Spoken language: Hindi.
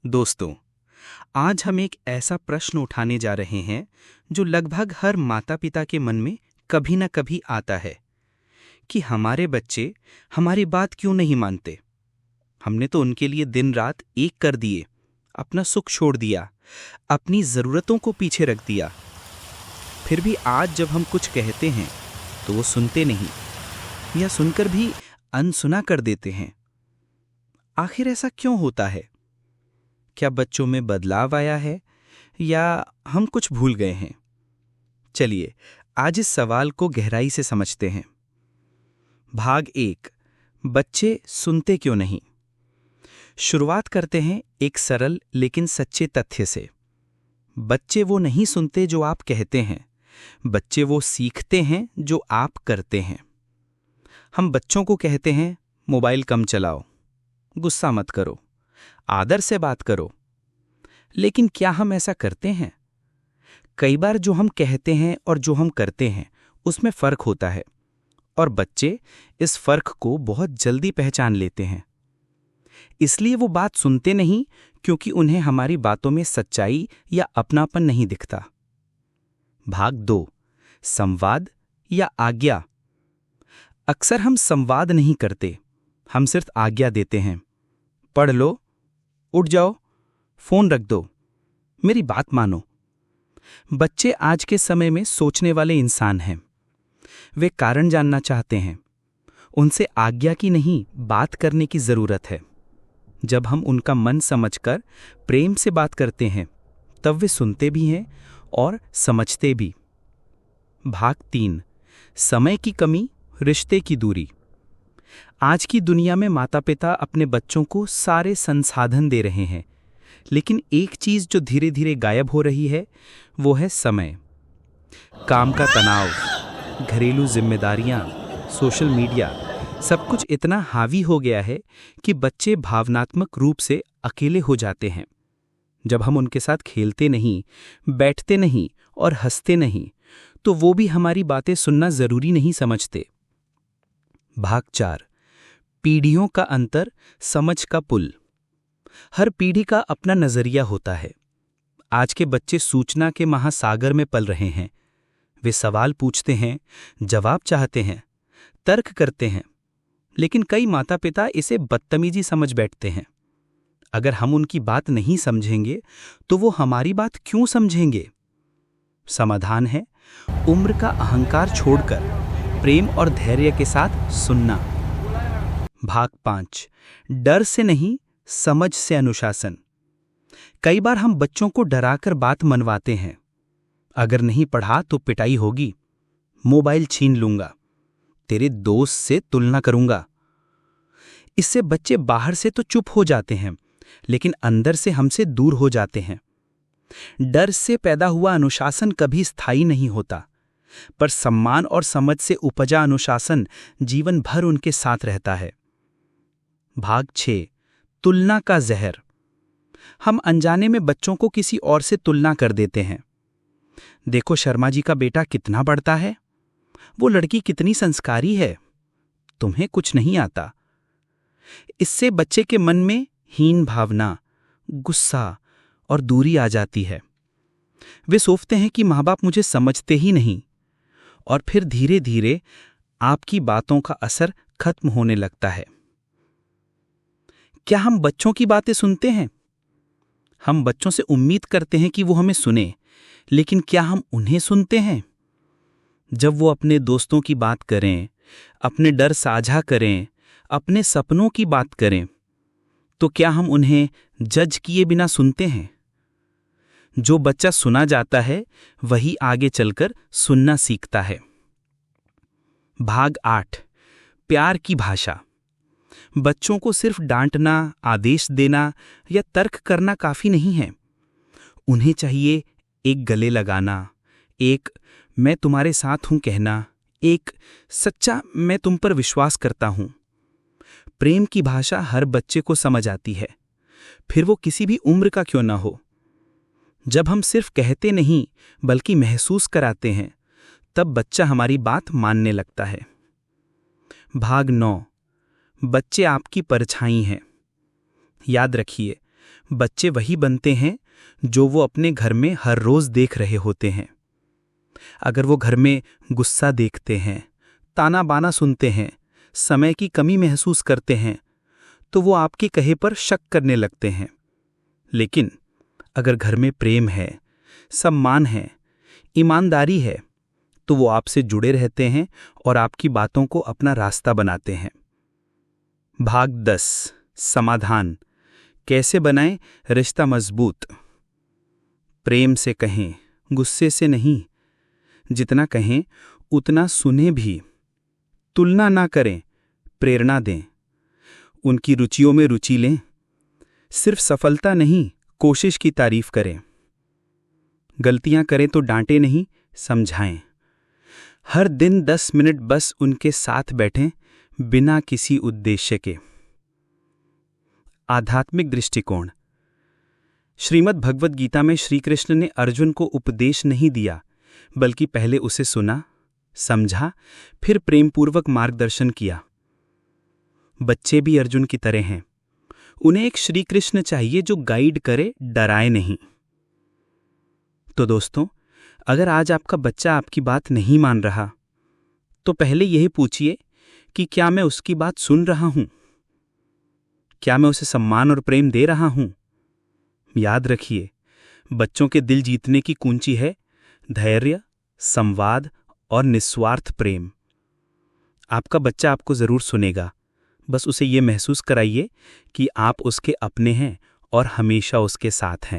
दोस्तों, आज हम एक ऐसा प्रश्न उठाने जा रहे हैं जो लगभग हर माता-पिता के मन में कभी न कभी आता है कि हमारे बच्चे हमारी बात क्यों नहीं मानते। हमने तो उनके लिए दिन रात एक कर दिए, अपना सुख छोड़ दिया, अपनी ज़रूरतों को पीछे रख दिया। फिर भी आज जब हम कुछ कहते हैं तो वो सुनते नहीं या सुनकर भी अनसुना कर देते हैं। आखिर ऐसा क्यों होता है? क्या बच्चों में बदलाव आया है या हम कुछ भूल गए हैं? चलिए आज इस सवाल को गहराई से समझते हैं। भाग 1, बच्चे सुनते क्यों नहीं। शुरुआत करते हैं एक सरल लेकिन सच्चे तथ्य से। बच्चे वो नहीं सुनते जो आप कहते हैं, बच्चे वो सीखते हैं जो आप करते हैं। हम बच्चों को कहते हैं मोबाइल कम चलाओ, गुस्सा मत करो, आदर से बात करो। लेकिन क्या हम ऐसा करते हैं? कई बार जो हम कहते हैं और जो हम करते हैं उसमें फर्क होता है और बच्चे इस फर्क को बहुत जल्दी पहचान लेते हैं। इसलिए वो बात सुनते नहीं क्योंकि उन्हें हमारी बातों में सच्चाई या अपनापन नहीं दिखता। भाग 2, संवाद या आज्ञा। अक्सर हम संवाद नहीं करते, हम सिर्फ आज्ञा देते हैं। पढ़ लो, उठ जाओ, फोन रख दो, मेरी बात मानो। बच्चे आज के समय में सोचने वाले इंसान हैं। वे कारण जानना चाहते हैं। उनसे आज्ञा की नहीं, बात करने की जरूरत है। जब हम उनका मन समझकर प्रेम से बात करते हैं तब वे सुनते भी हैं और समझते भी। भाग 3, समय की कमी, रिश्ते की दूरी। आज की दुनिया में माता-पिता अपने बच्चों को सारे संसाधन दे रहे हैं, लेकिन एक चीज जो धीरे धीरे गायब हो रही है वो है समय। काम का तनाव, घरेलू जिम्मेदारियां, सोशल मीडिया, सब कुछ इतना हावी हो गया है कि बच्चे भावनात्मक रूप से अकेले हो जाते हैं। जब हम उनके साथ खेलते नहीं, बैठते नहीं और हंसते नहीं तो वो भी हमारी बातें सुनना जरूरी नहीं समझते। भाग 4, पीढ़ियों का अंतर, समझ का पुल। हर पीढ़ी का अपना नजरिया होता है। आज के बच्चे सूचना के महासागर में पल रहे हैं। वे सवाल पूछते हैं, जवाब चाहते हैं, तर्क करते हैं, लेकिन कई माता-पिता इसे बदतमीजी समझ बैठते हैं। अगर हम उनकी बात नहीं समझेंगे तो वो हमारी बात क्यों समझेंगे? समाधान है उम्र का अहंकार छोड़कर प्रेम और धैर्य के साथ सुनना। भाग 5, डर से नहीं, समझ से अनुशासन। कई बार हम बच्चों को डराकर बात मनवाते हैं। अगर नहीं पढ़ा तो पिटाई होगी, मोबाइल छीन लूंगा, तेरे दोस्त से तुलना करूंगा। इससे बच्चे बाहर से तो चुप हो जाते हैं, लेकिन अंदर से हमसे दूर हो जाते हैं। डर से पैदा हुआ अनुशासन कभी स्थायी नहीं होता, पर सम्मान और समझ से उपजा अनुशासन जीवन भर उनके साथ रहता है। भाग 6, तुलना का जहर। हम अनजाने में बच्चों को किसी और से तुलना कर देते हैं। देखो शर्मा जी का बेटा कितना पढ़ता है, वो लड़की कितनी संस्कारी है, तुम्हें कुछ नहीं आता। इससे बच्चे के मन में हीन भावना, गुस्सा और दूरी आ जाती है। वे सोचते हैं कि माँ बाप मुझे समझते ही नहीं, और फिर धीरे धीरे आपकी बातों का असर खत्म होने लगता है। क्या हम बच्चों की बातें सुनते हैं? हम बच्चों से उम्मीद करते हैं कि वो हमें सुने, लेकिन क्या हम उन्हें सुनते हैं? जब वो अपने दोस्तों की बात करें, अपने डर साझा करें, अपने सपनों की बात करें, तो क्या हम उन्हें जज किए बिना सुनते हैं? जो बच्चा सुना जाता है वही आगे चलकर सुनना सीखता है। भाग 8, प्यार की भाषा। बच्चों को सिर्फ डांटना, आदेश देना या तर्क करना काफी नहीं है। उन्हें चाहिए एक गले लगाना, एक मैं तुम्हारे साथ हूं कहना, एक सच्चा मैं तुम पर विश्वास करता हूं। प्रेम की भाषा हर बच्चे को समझ आती है, फिर वो किसी भी उम्र का क्यों ना हो। जब हम सिर्फ कहते नहीं बल्कि महसूस कराते हैं तब बच्चा हमारी बात मानने लगता है। भाग 9, बच्चे आपकी परछाई हैं। याद रखिए, बच्चे वही बनते हैं जो वो अपने घर में हर रोज देख रहे होते हैं। अगर वो घर में गुस्सा देखते हैं, ताना बाना सुनते हैं, समय की कमी महसूस करते हैं, तो वो आपके कहे पर शक करने लगते हैं। लेकिन अगर घर में प्रेम है, सम्मान है, ईमानदारी है, तो वो आपसे जुड़े रहते हैं और आपकी बातों को अपना रास्ता बनाते हैं। भाग 10 समाधान। कैसे बनाएं रिश्ता मजबूत। प्रेम से कहें, गुस्से से नहीं। जितना कहें उतना सुने भी। तुलना ना करें, प्रेरणा दें। उनकी रुचियों में रुचि लें। सिर्फ सफलता नहीं, कोशिश की तारीफ करें। गलतियां करें तो डांटे नहीं, समझाएं। हर दिन 10 मिनट बस उनके साथ बैठें, बिना किसी उद्देश्य के। आध्यात्मिक दृष्टिकोण। श्रीमद् भगवद गीता में श्री कृष्ण ने अर्जुन को उपदेश नहीं दिया, बल्कि पहले उसे सुना, समझा, फिर प्रेमपूर्वक मार्गदर्शन किया। बच्चे भी अर्जुन की तरह हैं। उन्हें एक श्री कृष्ण चाहिए जो गाइड करे, डराए नहीं। तो दोस्तों, अगर आज आपका बच्चा आपकी बात नहीं मान रहा, तो पहले यही पूछिए कि क्या मैं उसकी बात सुन रहा हूं? क्या मैं उसे सम्मान और प्रेम दे रहा हूं? याद रखिए, बच्चों के दिल जीतने की कुंजी है धैर्य, संवाद और निस्वार्थ प्रेम। आपका बच्चा आपको जरूर सुनेगा। बस उसे ये महसूस कराइए कि आप उसके अपने हैं और हमेशा उसके साथ हैं।